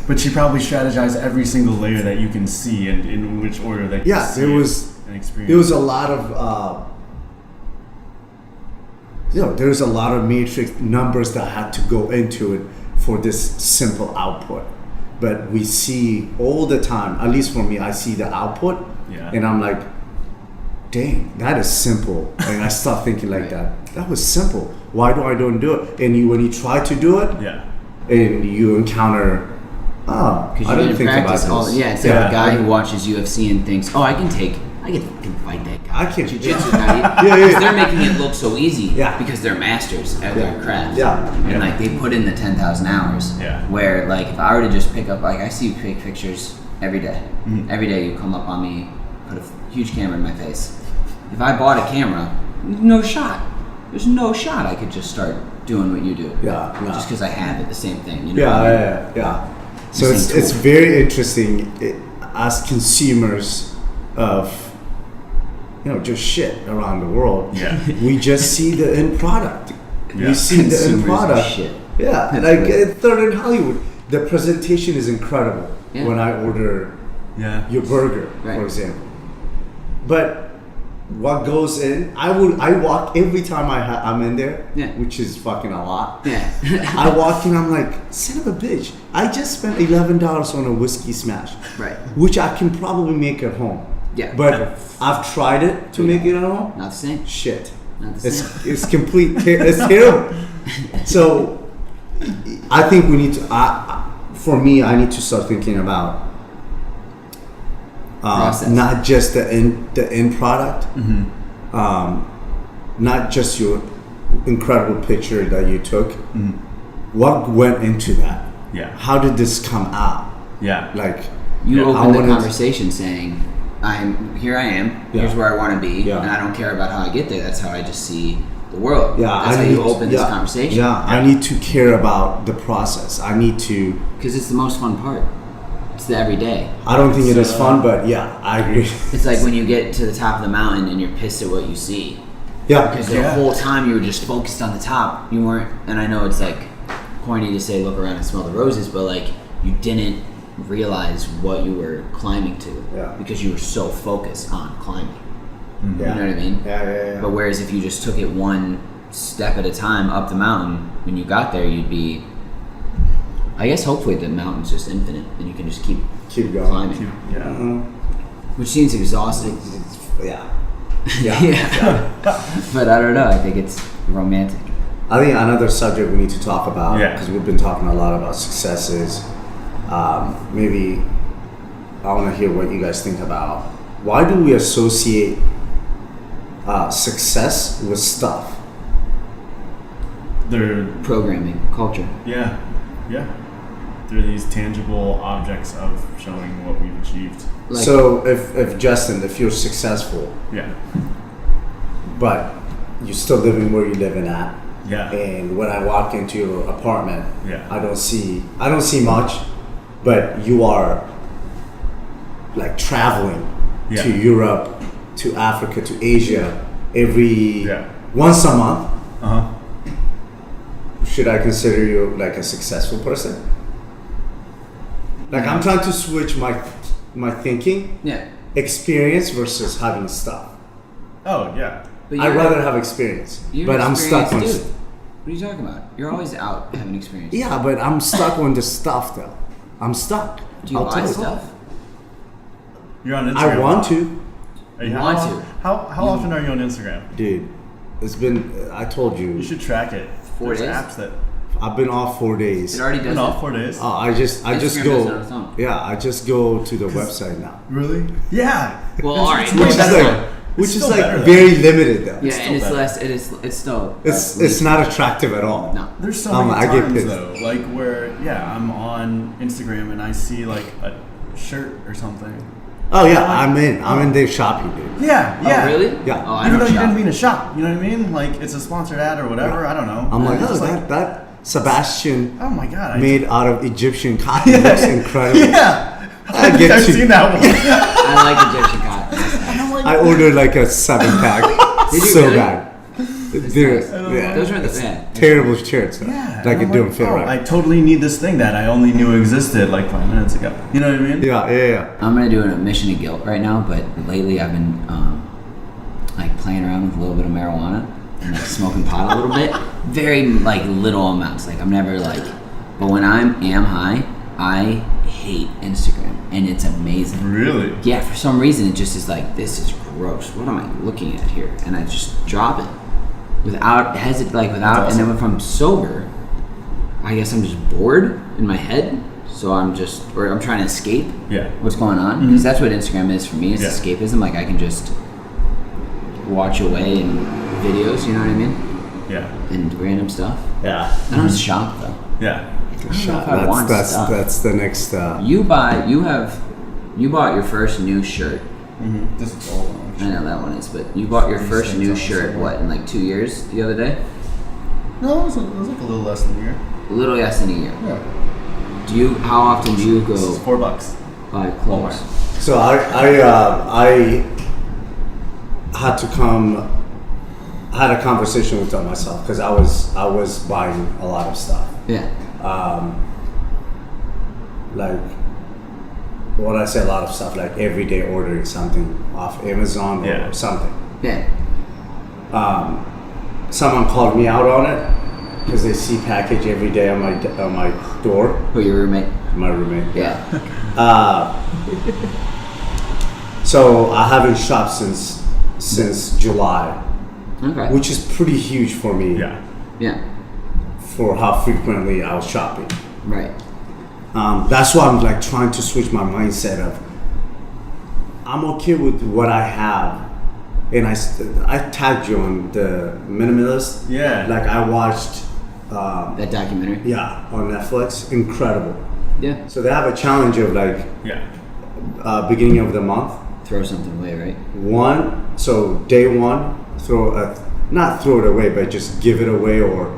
But she probably strategized every single layer that you can see and in which order that you Yeah, see there it was and experience. there was a lot of there's a lot of matrix numbers that had to go into it for this simple output. But we see all the time, at least for me, I see the output Yeah. and I'm like, dang, that is simple. And I start thinking like that was simple. Why don't do it? And when you try to do it Yeah. and you encounter, I Because you didn't didn't think about practice all. this. Yeah, it's like a guy who watches UFC and thinks, "Oh, I can fight that guy." I can- Jiu-jitsu yeah. guy. Yeah, Because yeah. they're making it look so easy. Yeah. Because they're masters at their craft. Yeah. And like they put in the 10,000 hours. Yeah. Where like if I were to just pick up, like I see you take pictures every day. Mm-hmm. Every day you come up on me, put a huge camera in my face. If I bought a camera, no shot. There's no shot I could just start doing what you do. Yeah, yeah. Just because I have it, the same thing. You know what I mean? Yeah. So The it's same it's tool. very interesting as consumers of just shit around the world. Yeah. We just see the end product. Yeah. We see the end Consumers of product. shit. Yeah, That's like great. Third in Hollywood, the presentation is incredible Yeah. when I order Yeah. your burger, Right. for example. But what goes in, I walk every time I'm in there, Yeah. which is fucking a lot. Yeah. I walk in, I'm like, son of a bitch. I just spent $11 on a whiskey smash. Right. Which I can probably make at home. Yeah. But I've tried it to make it at home. Not the same. Shit. Not the same. It's complete. It's terrible. So I think we need to, for me, I need to start thinking about Process. not just the end product, not just your incredible picture that you took. What went into that? Yeah. How did this come out? Yeah. Like, You Yeah, open I the wanted- conversation saying, I am. Here's Yeah. where I want to be, Yeah. and I don't care about how I get there. That's how I just see the world. yeah, That's I how need you open to, this conversation. Yeah, I need to care about the process. I need to. Because it's the most fun part. It's the everyday. I don't think it is fun, but yeah, I agree. It's like when you get to the top of the mountain and you're pissed at what you see. Yeah, Because the Yeah. whole time you were just focused on the top. You weren't, and I know it's like corny to say look around and smell the roses, but like you didn't realize what you were climbing to. Yeah. Because you were so focused on climbing. yeah. You know what I mean? Yeah. But whereas if you just took it one step at a time up the mountain, when you got there, you'd be. I guess hopefully the mountain's just infinite, and you can just keep Keep going. climbing, Yeah. which seems exhausting. Yeah. Yeah. But I don't know. I think it's romantic. I think another subject we need to talk about, Yeah. because we've been talking a lot about successes. Maybe I want to hear what you guys think about. Why do we associate success with stuff? They're Programming, culture. yeah. They're these tangible objects of showing what we've achieved. Like, So if Justin, if you're successful, Yeah. but you're still living where you're living at, Yeah. and when I walk into your apartment, Yeah. I don't see much, but you are like traveling Yeah. to Europe, to Africa, to Asia Yeah. once a month. Uh-huh. Should I consider you like a successful person? Like I'm trying to switch my thinking, yeah. experience versus having stuff. Oh, yeah. But I'd rather have experience, you're but an I'm stuck on. experienced dude. What are you talking about? You're always out having experience. Yeah, but I'm stuck on the stuff though. I'm stuck. Do you I'll buy tell you. stuff? You're on Instagram. I want to, Hey, You how, want to. How often are you on Instagram? dude. It's been. I told you. You should track it. 4 There's days? apps that I've been off 4 days. It already does been off it. 4 days. I just Instagram does it on go. its own. Yeah, I just go to the website now, Really? Yeah. Well, all right. which is That's like, fine. which It's is still like better, though. very limited though. Yeah, still and it's better. less. It's still. It's not attractive at all. No. There's so I many get times pissed. though, like where I'm on Instagram and I see like a shirt or something. Oh yeah, I'm in there shopping, dude. Yeah, Oh, yeah. really? Yeah. Oh, I Even don't though you shop. didn't mean to shop, you know what I mean? Like it's a sponsored ad or whatever. I don't know. I'm like, It's oh, just that Sebastian oh my god, made out of Egyptian cotton looks incredible. Yeah, I get I've you. seen that one. I like Egyptian cotton. And I'm like, I ordered like a 7-pack. Did you So really? bad. They're, nice. yeah, Those are the yeah. terrible shirts. yeah, Like and it I'm don't fit oh, right. I totally need this thing that I only knew existed like 5 minutes ago. You know what I mean? Yeah. I'm gonna do an admission of guilt right now, but lately I've been like playing around with a little bit of marijuana and like smoking pot a little bit. Very like little amounts. Like I'm never like, but when I am high, I hate Instagram, and it's amazing. Really? Yeah, for some reason it just is like, this is gross. What am I looking at here? And I just drop it without That's and then if I'm sober, I guess I'm just bored in my head. So I'm trying to escape Yeah. what's going on, because that's what Instagram is for me. Is Yeah. escapism. Like I can just watch away in videos. You know what I mean? Yeah. And random stuff. Yeah. I don't shop though. Yeah. I don't know if I want stuff. That's the next. You bought your first new shirt. Mm-hmm. This is all one. I know that one is, but you bought your These first things new on shirt, somewhere. what, in like 2 years the other day? No, it was like a little less than a year. A little less than a year. Yeah. How often do you This is go $4. buy clothes? So I had to come. I had a conversation with myself because I was buying a lot of stuff. Yeah. Like when I say a lot of stuff, like every day ordering something off Amazon or Yeah. something. Yeah. Someone called me out on it because they see package every day on my door. Who, your roommate? My roommate. Yeah. So I haven't shopped since July, Okay. which is pretty huge for me. Yeah. Yeah. For how frequently I was shopping. Right. That's why I'm like trying to switch my mindset of I'm okay with what I have, and I tagged you on the minimalist. Yeah. Like I watched, That documentary. yeah, on Netflix. Incredible. Yeah. So they have a challenge of like Yeah. beginning of the month. Throw something away, right? So day one, not throw it away, but just give it away or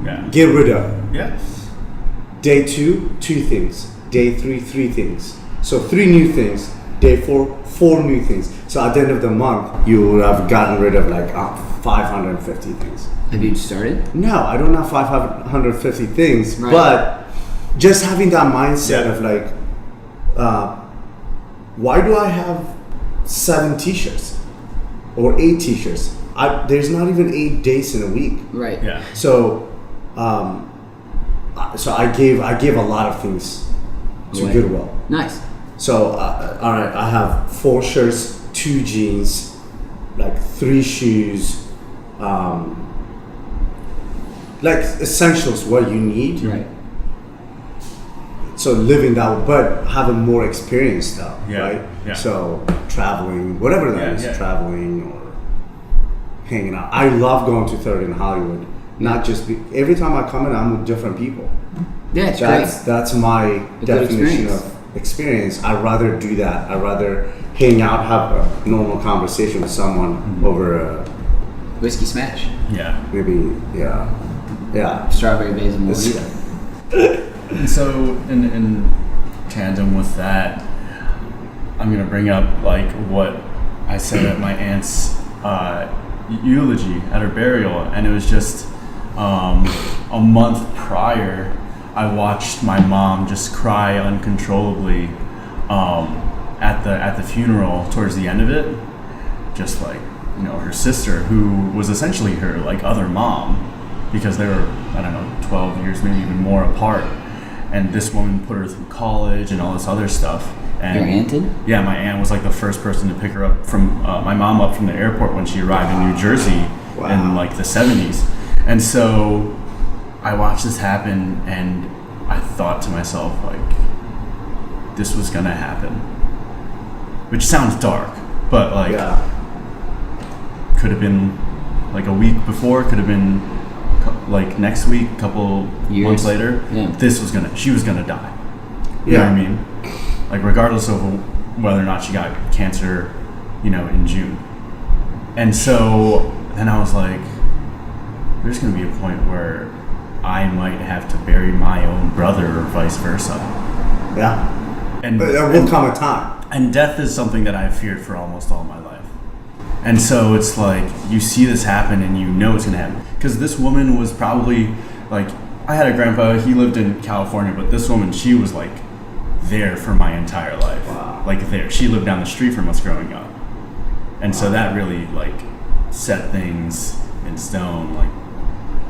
Yeah. get rid of it. Yeah. Day 2, 2 things. Day 3, 3 things. So 3 new things. Day 4, 4 new things. So at the end of the month, you would have gotten rid of like 550 things. Have you started? No, I don't have 550 things, Right. but just having that mindset Yeah. of like, why do I have 7 t-shirts or 8 t-shirts? There's not even 8 days in a week. Right. Yeah. So, so I gave a lot of things to Away. Goodwill. Nice. So, all right, I have 4 shirts, 2 jeans, like 3 shoes, like essentials, what you need. Right. So living that, but having more experience though, Yeah, right? yeah. So traveling, whatever that is, Yeah. traveling or hanging out. I love going to Third in Hollywood. Not just every time I come in, I'm with different people. Yeah, it's great. That's my A good definition experience. of experience. I'd rather do that. I'd rather hang out, have a normal conversation with someone Mm-hmm. over a, Whiskey smash. Yeah. maybe, yeah. Strawberry basil mojito. And so, in tandem with that, I'm gonna bring up like what I said at my aunt's eulogy at her burial, and it was just a month prior. I watched my mom just cry uncontrollably at the funeral towards the end of it, just like her sister, who was essentially her like other mom, because they were 12 years, maybe even more apart. And this woman put her through college and all this other stuff. And Your aunt did? Yeah, my aunt was like the first person to pick her up from my mom up from the airport when she arrived in New Jersey in like the 70s. And so I watched this happen, and I thought to myself, like, this was gonna happen. Which sounds dark, but like, could have been like a week before, could have been like next week, couple Years. months later. Yeah. She was gonna die. You know what I mean? Like regardless of whether or not she got cancer, in June. And so then I was like, there's going to be a point where I might have to bury my own brother or vice versa. Yeah. But there will come a time. And death is something that I've feared for almost all my life. And so it's like, you see this happen and you know it's going to happen. Because this woman was probably, like, I had a grandpa, he lived in California, but this woman, she was like there for my entire life. Wow. Like there. She lived down the street from us growing up. And so that really, like, set things in stone. Like,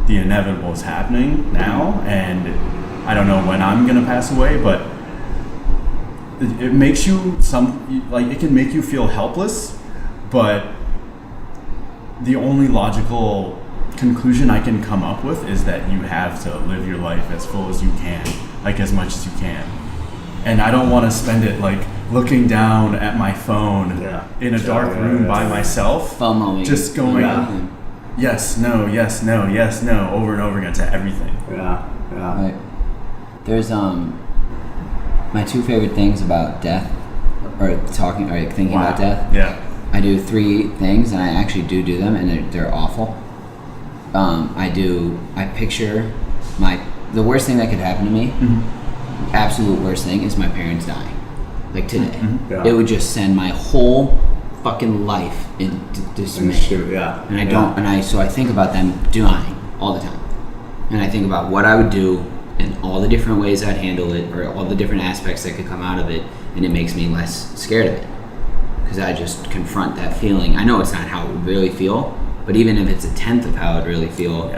the inevitable is happening now, and I don't know when I'm going to pass away, but it makes you it can make you feel helpless, but the only logical conclusion I can come up with is that you have to live your life as full as you can, like as much as you can. And I don't want to spend it like looking down at my phone in a dark room by myself, FOMOing. Just going yes, no, yes, no, yes, no, over and over again to everything. Yeah. Right. There's my two favorite things about death, or thinking about death. Yeah. I do 3 things, and I actually do them, and they're awful. I picture the worst thing that could happen to me. Absolute worst thing is my parents dying, like today. Yeah. It would just send my whole fucking life into dismay. Yeah. And so I think about them dying all the time, and I think about what I would do and all the different ways I'd handle it, or all the different aspects that could come out of it, and it makes me less scared of it because I just confront that feeling. I know it's not how it would really feel, but even if it's 1/10 of how it really feel,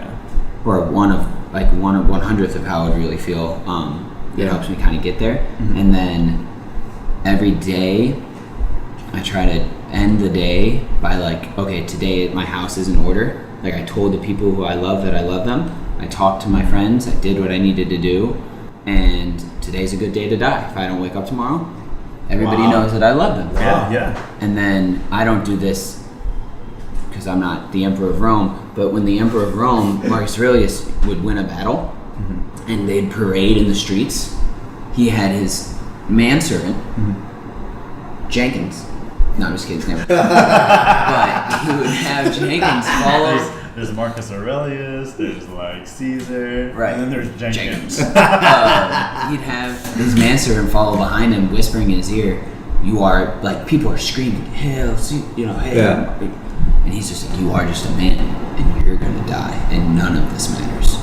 or 1/100th of how it really feel, it helps me kind of get there. And then every day I try to end the day by like, okay, today my house is in order. Like, I told the people who I love that I love them. I talked to my friends. I did what I needed to do. And today's a good day to die. If I don't wake up tomorrow, everybody knows that I love them. Yeah. And then I don't do this because I'm not the Emperor of Rome, but when the Emperor of Rome, Marcus Aurelius, would win a battle and they'd parade in the streets, he had his manservant, Jenkins. No, I'm just kidding. His name. But he would have Jenkins follow. There's Marcus Aurelius, there's like Caesar, Right. and then there's Jenkins. He'd have his manservant follow behind him, whispering in his ear, "You are," like, people are screaming, "Hail, hail!" Yeah. And he's just like, "You are just a man, and you're gonna die, and none of this matters.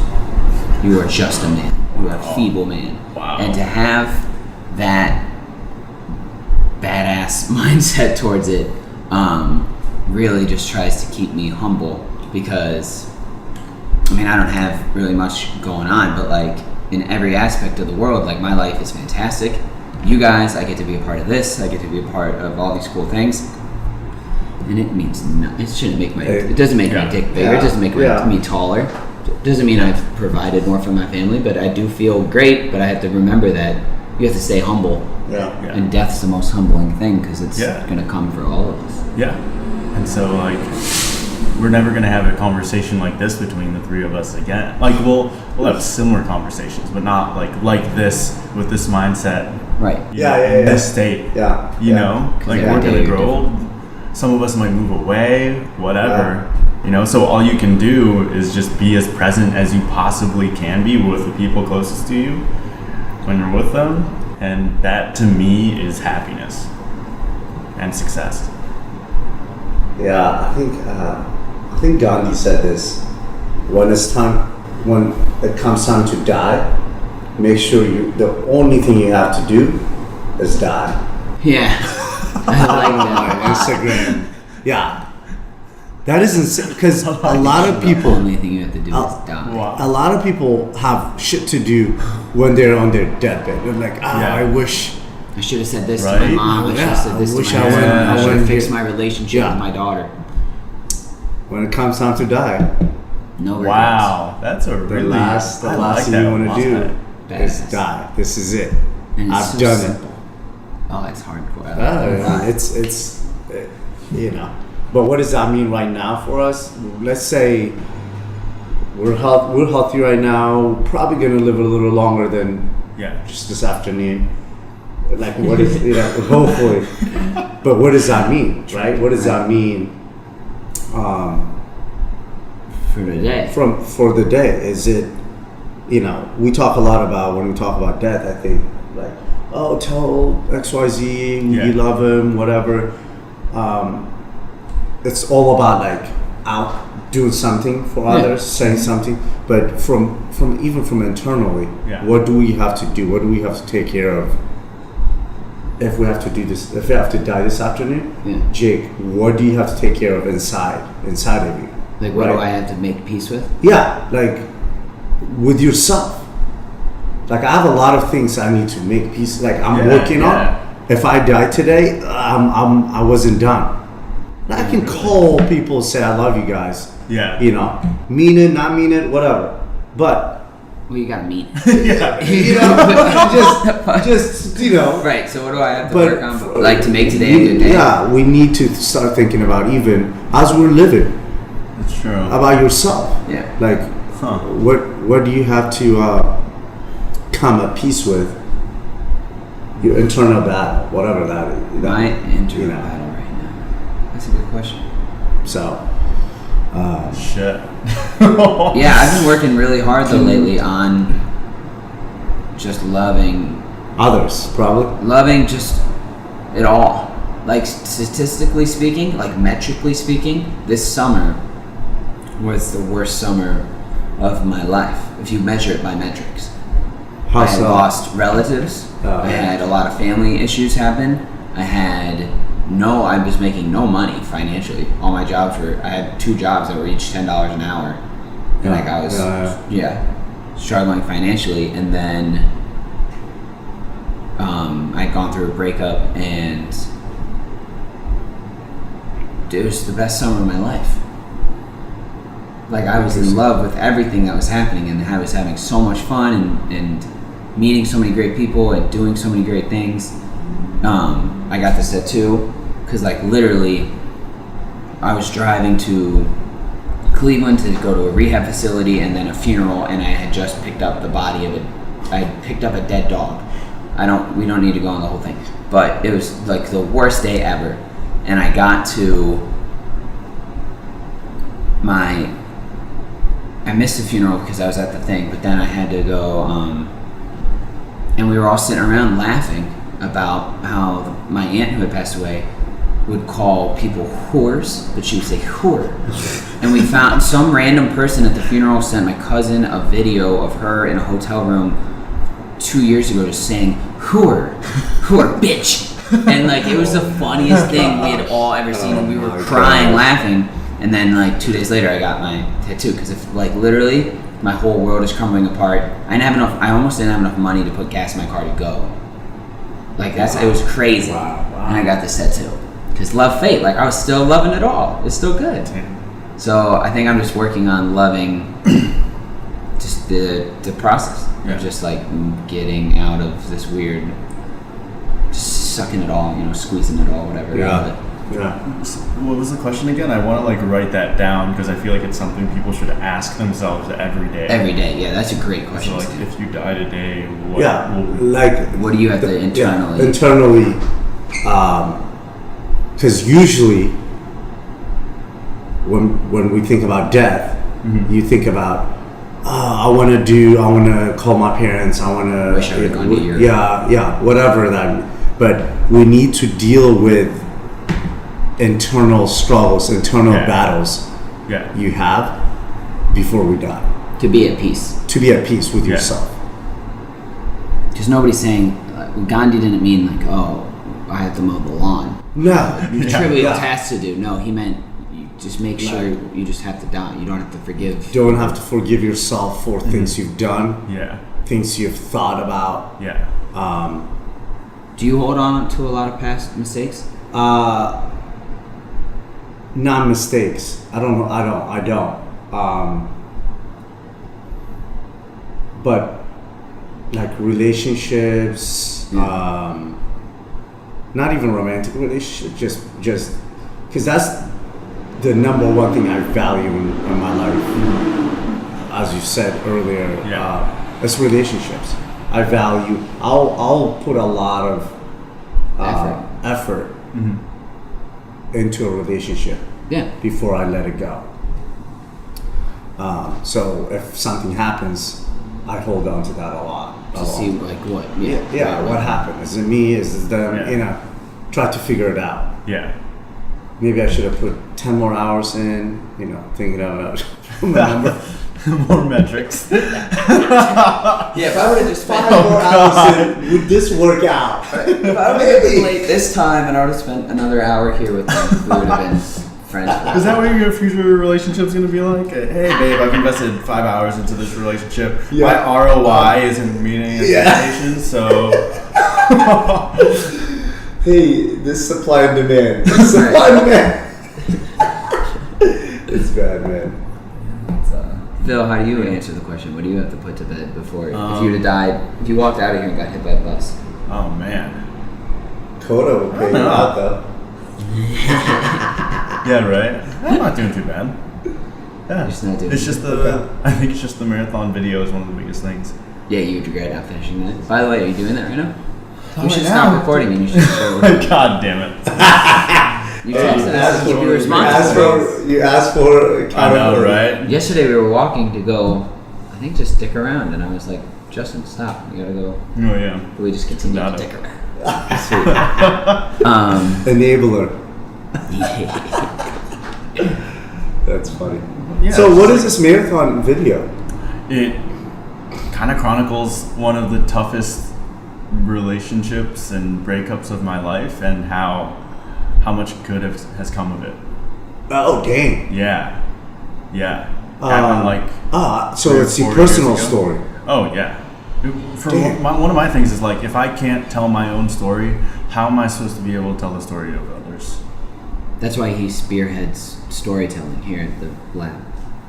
You are just a man. You are a feeble man." Wow. And to have that badass mindset towards it really just tries to keep me humble, because I mean, I don't have really much going on, but like in every aspect of the world, like my life is fantastic. You guys, I get to be a part of this. I get to be a part of all these cool things, and it means it shouldn't make my. It doesn't make my dick bigger. It doesn't make me taller. It doesn't mean I've provided more for my family, but I do feel great. But I have to remember that you have to stay humble. Yeah. And death's the most humbling thing, because it's Yeah. going to come for all of us. Yeah. And so, like, we're never going to have a conversation like this between the 3 of us again. Like, we'll have similar conversations, but not like this, with this mindset. Right. In this state. Yeah. You know? Like, every we're day going to you're grow old. Some of us might move away, whatever. You know? So all you can do is just be as present as you possibly can be with the people closest to you when you're with them. And that, to me, is happiness and success. Yeah, I think Gandhi said this. When it comes time to die, make sure the only thing you have to do is die. Yeah. I like that. Instagram. Yeah. That is insane, because a lot of The people, only thing you have to do is die. Wow. a lot of people have shit to do when they're on their deathbed. They're like, I wish. I should have said this to my Right? mom. I should have said this I wish to my I husband. went- I I should have went fixed here. my relationship Yeah. with my daughter. When it comes time to die, No regrets. Wow, that's a the really last I like thing that you one. want to do Badass. is die. This is it. And it's I've so done simple. Oh, it's hardcore. I like that. It's you know. But what does that mean right now for us? Let's say we're healthy right now. Probably gonna live a little longer than Yeah. just this afternoon. Like, what is, hopefully. But what does that mean, right? What does that mean For the day. for the day? Is it, we talk a lot about, when we talk about death, I think, like, oh, tell XYZ, you love him, whatever. It's all about, like, out doing something for others, saying something. But from internally, what do we have to do? What do we have to take care of? If we have to do this, if we have to die this afternoon, Jake, what do you have to take care of inside of you? Like, what do I have to make peace with? Yeah, like with yourself. Like, I have a lot of things I need to make peace. Like, I'm working on. If I die today, I wasn't done. And I can call people, say I love you guys. Yeah. Mean it, not mean it, whatever. But Well, you gotta meet. just Right. So what do I have to work on? Like, to make today a good day. Yeah, we need to start thinking about, even as we're living, That's true. about yourself. Yeah. Like, what do you have to come at peace with? Your internal battle, whatever that is. My internal battle right now. That's a good question. So. Shit. Yeah, I've been working really hard though lately on just loving Others, probably. loving just it all. Like, statistically speaking, like metrically speaking, this summer was the worst summer of my life, if you measure it by metrics. How I had so? lost relatives. I had a lot of family issues happen. I was making no money financially. All my jobs I had 2 jobs that were each $10 an hour. And like, I was, struggling financially. And then I'd gone through a breakup, and it was the best summer of my life. Like, I was in love with everything that was happening, and I was having so much fun and meeting so many great people and doing so many great things. I got this tattoo because, like, literally, I was driving to Cleveland to go to a rehab facility and then a funeral, and I had just picked up the body of I picked up a dead dog. We don't need to go on the whole thing, but it was like the worst day ever. And I got to I missed the funeral because I was at the thing, but then I had to go, and we were all sitting around laughing about how my aunt who had passed away would call people whores, but she would say whore. And we found some random person at the funeral sent my cousin a video of her in a hotel room 2 years ago just saying whore, bitch. And like, it was the funniest thing we had all ever seen, and we were crying, laughing. And then like 2 days later, I got my tattoo because if like literally my whole world is crumbling apart. I almost didn't have enough money to put gas in my car to go. Like, it was crazy. Wow. And I got this tattoo because love fate. Like, I was still loving it all. It's still good. So I think I'm just working on loving just the process of just like getting out of this weird, just sucking it all, squeezing it all, whatever. Yeah. What was the question again? I want to like write that down because I feel like it's something people should ask themselves every day. Every day, yeah, that's a great question. So like, if you die today, what do you have to internally? Yeah, internally, because usually when we think about death, you think about, I want to call my parents. I want to. Wish I would have gone to Europe. Yeah, whatever that. But we need to deal with internal struggles, internal battles you have before we die. To be at peace. To be at peace with yourself. Because nobody's saying, Gandhi didn't mean like, oh, I have to mow the lawn. No. Trivial tasks to do. No, he meant you just make sure you just have to die. You don't have to forgive. Don't have to forgive yourself for things you've done. Yeah. Things you've thought about. Yeah. Do you hold on to a lot of past mistakes? Not mistakes. I don't. But like relationships, not even romantic relationships, just because that's the number one thing I value in my life. As you said earlier, it's relationships. I value. I'll put a lot of effort into a relationship Yeah. before I let it go. So if something happens, I hold on to that a lot. To see like what. Yeah, what happened? Is it me? Is it them? Yeah. Try to figure it out. Yeah. Maybe I should have put 10 more hours in, thinking out remember. More metrics. Yeah, if I would have just spent 5 more hours in, would this work out? If I would have been late this time and I would have spent another hour here with them, we would have been friends. Is that what your future relationship's gonna be like? Hey, babe, I've invested 5 hours into this relationship. Yeah. My ROI isn't meeting expectations, so. Hey, this supply and demand. Supply and demand. It's bad, man. Phil, how do you answer the question? What do you have to put to bed before if you would have died? If you walked out of here and got hit by a bus? Oh man. Coda will pay you out though. Yeah, right. I'm not doing too bad. Yeah. Just not doing it's just Okay. I think it's just the marathon video is one of the biggest things. Yeah, you would regret not finishing that. By the way, are you doing that right now? Oh, You should yeah. stop recording and you should start recording. God damn it. You told us to keep you responsible. You asked for I know, accountability. right? Yesterday we were walking to go, I think just stick around, and I was like, Justin, stop, we gotta go. Oh yeah. But we just continued Got to it. stick around. Sweet. Enabler. That's funny. Yeah, So it's what like- is this marathon video? It kind of chronicles one of the toughest relationships and breakups of my life and how much good has come of it. Oh, dang. Yeah. Happened like So 3 or it's your 4 years personal ago. story. Oh yeah. Damn. One of my things is like if I can't tell my own story, how am I supposed to be able to tell the story of others? That's why he spearheads storytelling here at the lab.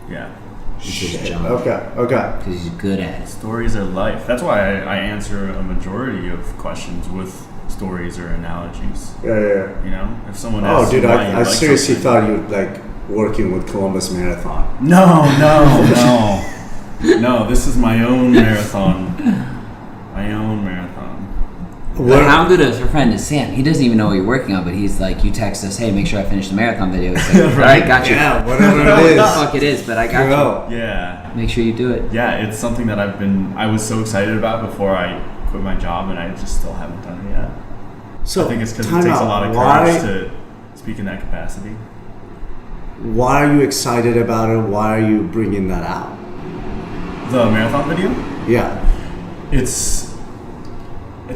Yeah. It's his Shit. job. Okay. Because he's good at it. Stories are life. That's why I answer a majority of questions with stories or analogies. Yeah. You know, if someone Oh, asks dude, why you I like seriously something- thought you were like working with Columbus Marathon. No. No, this is my own marathon. My own marathon. But how good of a friend is Sam? He doesn't even know what you're working on, but he's like, you text us, hey, make sure I finish the marathon video. He's like, all right, got you. Yeah, I whatever don't know what it the is. fuck it is, but I got Go. Yeah. you. Make sure you do it. Yeah, it's something that I was so excited about before I quit my job, and I just still haven't done it yet. So I think it's because it time takes a out. lot of Why- courage to speak in that capacity. Why are you excited about it? Why are you bringing that out? The marathon video? Yeah. It's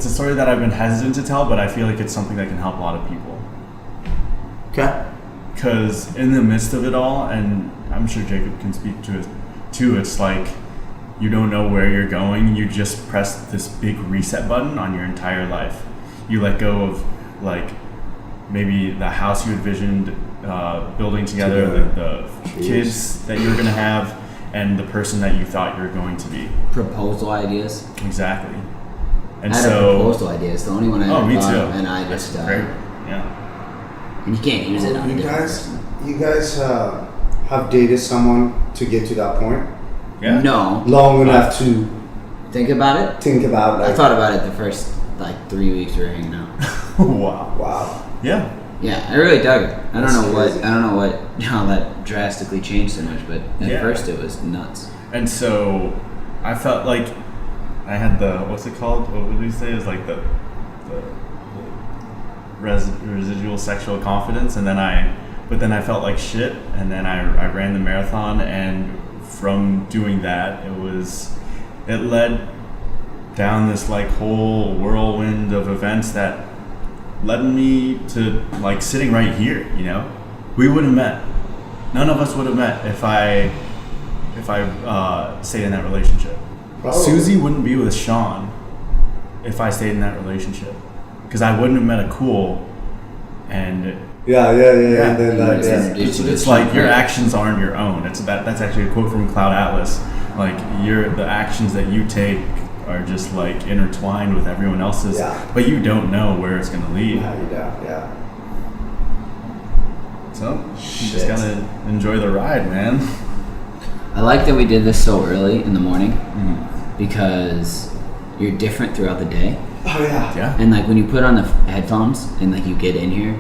a story that I've been hesitant to tell, but I feel like it's something that can help a lot of people. Okay. Because in the midst of it all, and I'm sure Jacob can speak to it too, it's like you don't know where you're going. You just press this big reset button on your entire life. You let go of like maybe the house you envisioned building together, the kids that you were going to have, and the person that you thought you were going to be. Proposal ideas. Exactly. And I had a proposal idea. It's the only one I ever me thought too. of, and I That's just great. Yeah. and you can't use it on a different person. You guys have dated someone to get to that point? Yeah. No. Long enough to Think about it. think about like, I thought about it the first like 3 weeks we were hanging out. Wow. wow. Yeah. Yeah, I really dug it. I don't That's know crazy. how that drastically changed so much, but at Yeah. first it was nuts. And so I felt like I had the, what's it called? What would we say is like the residual sexual confidence, and then I felt like shit, and then I ran the marathon, and from doing that, it led down this like whole whirlwind of events that led me to like sitting right here. You know, we would have met. None of us would have met if I stayed in that relationship. Probably. Susie wouldn't be with Sean if I stayed in that relationship, because I wouldn't have met a cool. And Yeah. And then like, It's- it's like your actions aren't your own. That's actually a quote from Cloud Atlas. Like the actions that you take are just like intertwined with everyone else's, Yeah. but you don't know where it's gonna lead. Yeah. So you Shit. just gotta enjoy the ride, man. I like that we did this so early in the morning Mm. because you're different throughout the day. Oh yeah. Yeah. And like when you put on the headphones and like you get in here,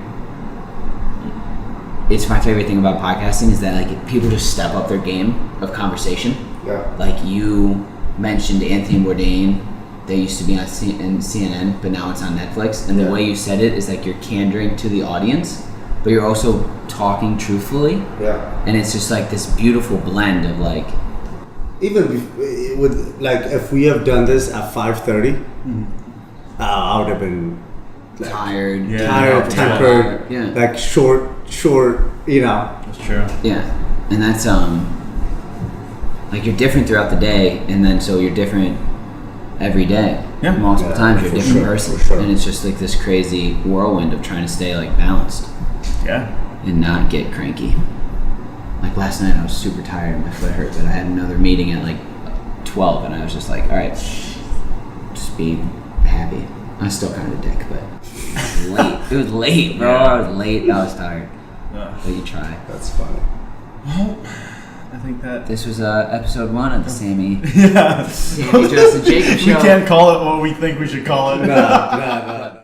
it's my favorite thing about podcasting is that like people just step up their game of conversation. Yeah. Like you mentioned Anthony Bourdain, that used to be on CNN, but now it's on Netflix. And the Yeah. way you said it is like you're pandering to the audience, but you're also talking truthfully. Yeah. And it's just like this beautiful blend of like, Even with like if we have done this at 5:30, I would have been like, tired, Yeah. tired, tempered, Yeah. like short, you know. That's true. Yeah, and that's like you're different throughout the day, and then so you're different every day. Yeah. Multiple Yeah, times you're a for different sure, person, for sure. and it's just like this crazy whirlwind of trying to stay like balanced Yeah. and not get cranky. Like last night, I was super tired, my foot hurt, but I had another meeting at like 12, and I was just like, all right, just be happy. I was still kind of a dick, but it was late. It was late, bro. I was late. I was tired. But you try. That's funny. Well, I think that. This was episode 1 of the Sammy Yeah. Justin Jacob We show. can't call it what we think we should call it. No.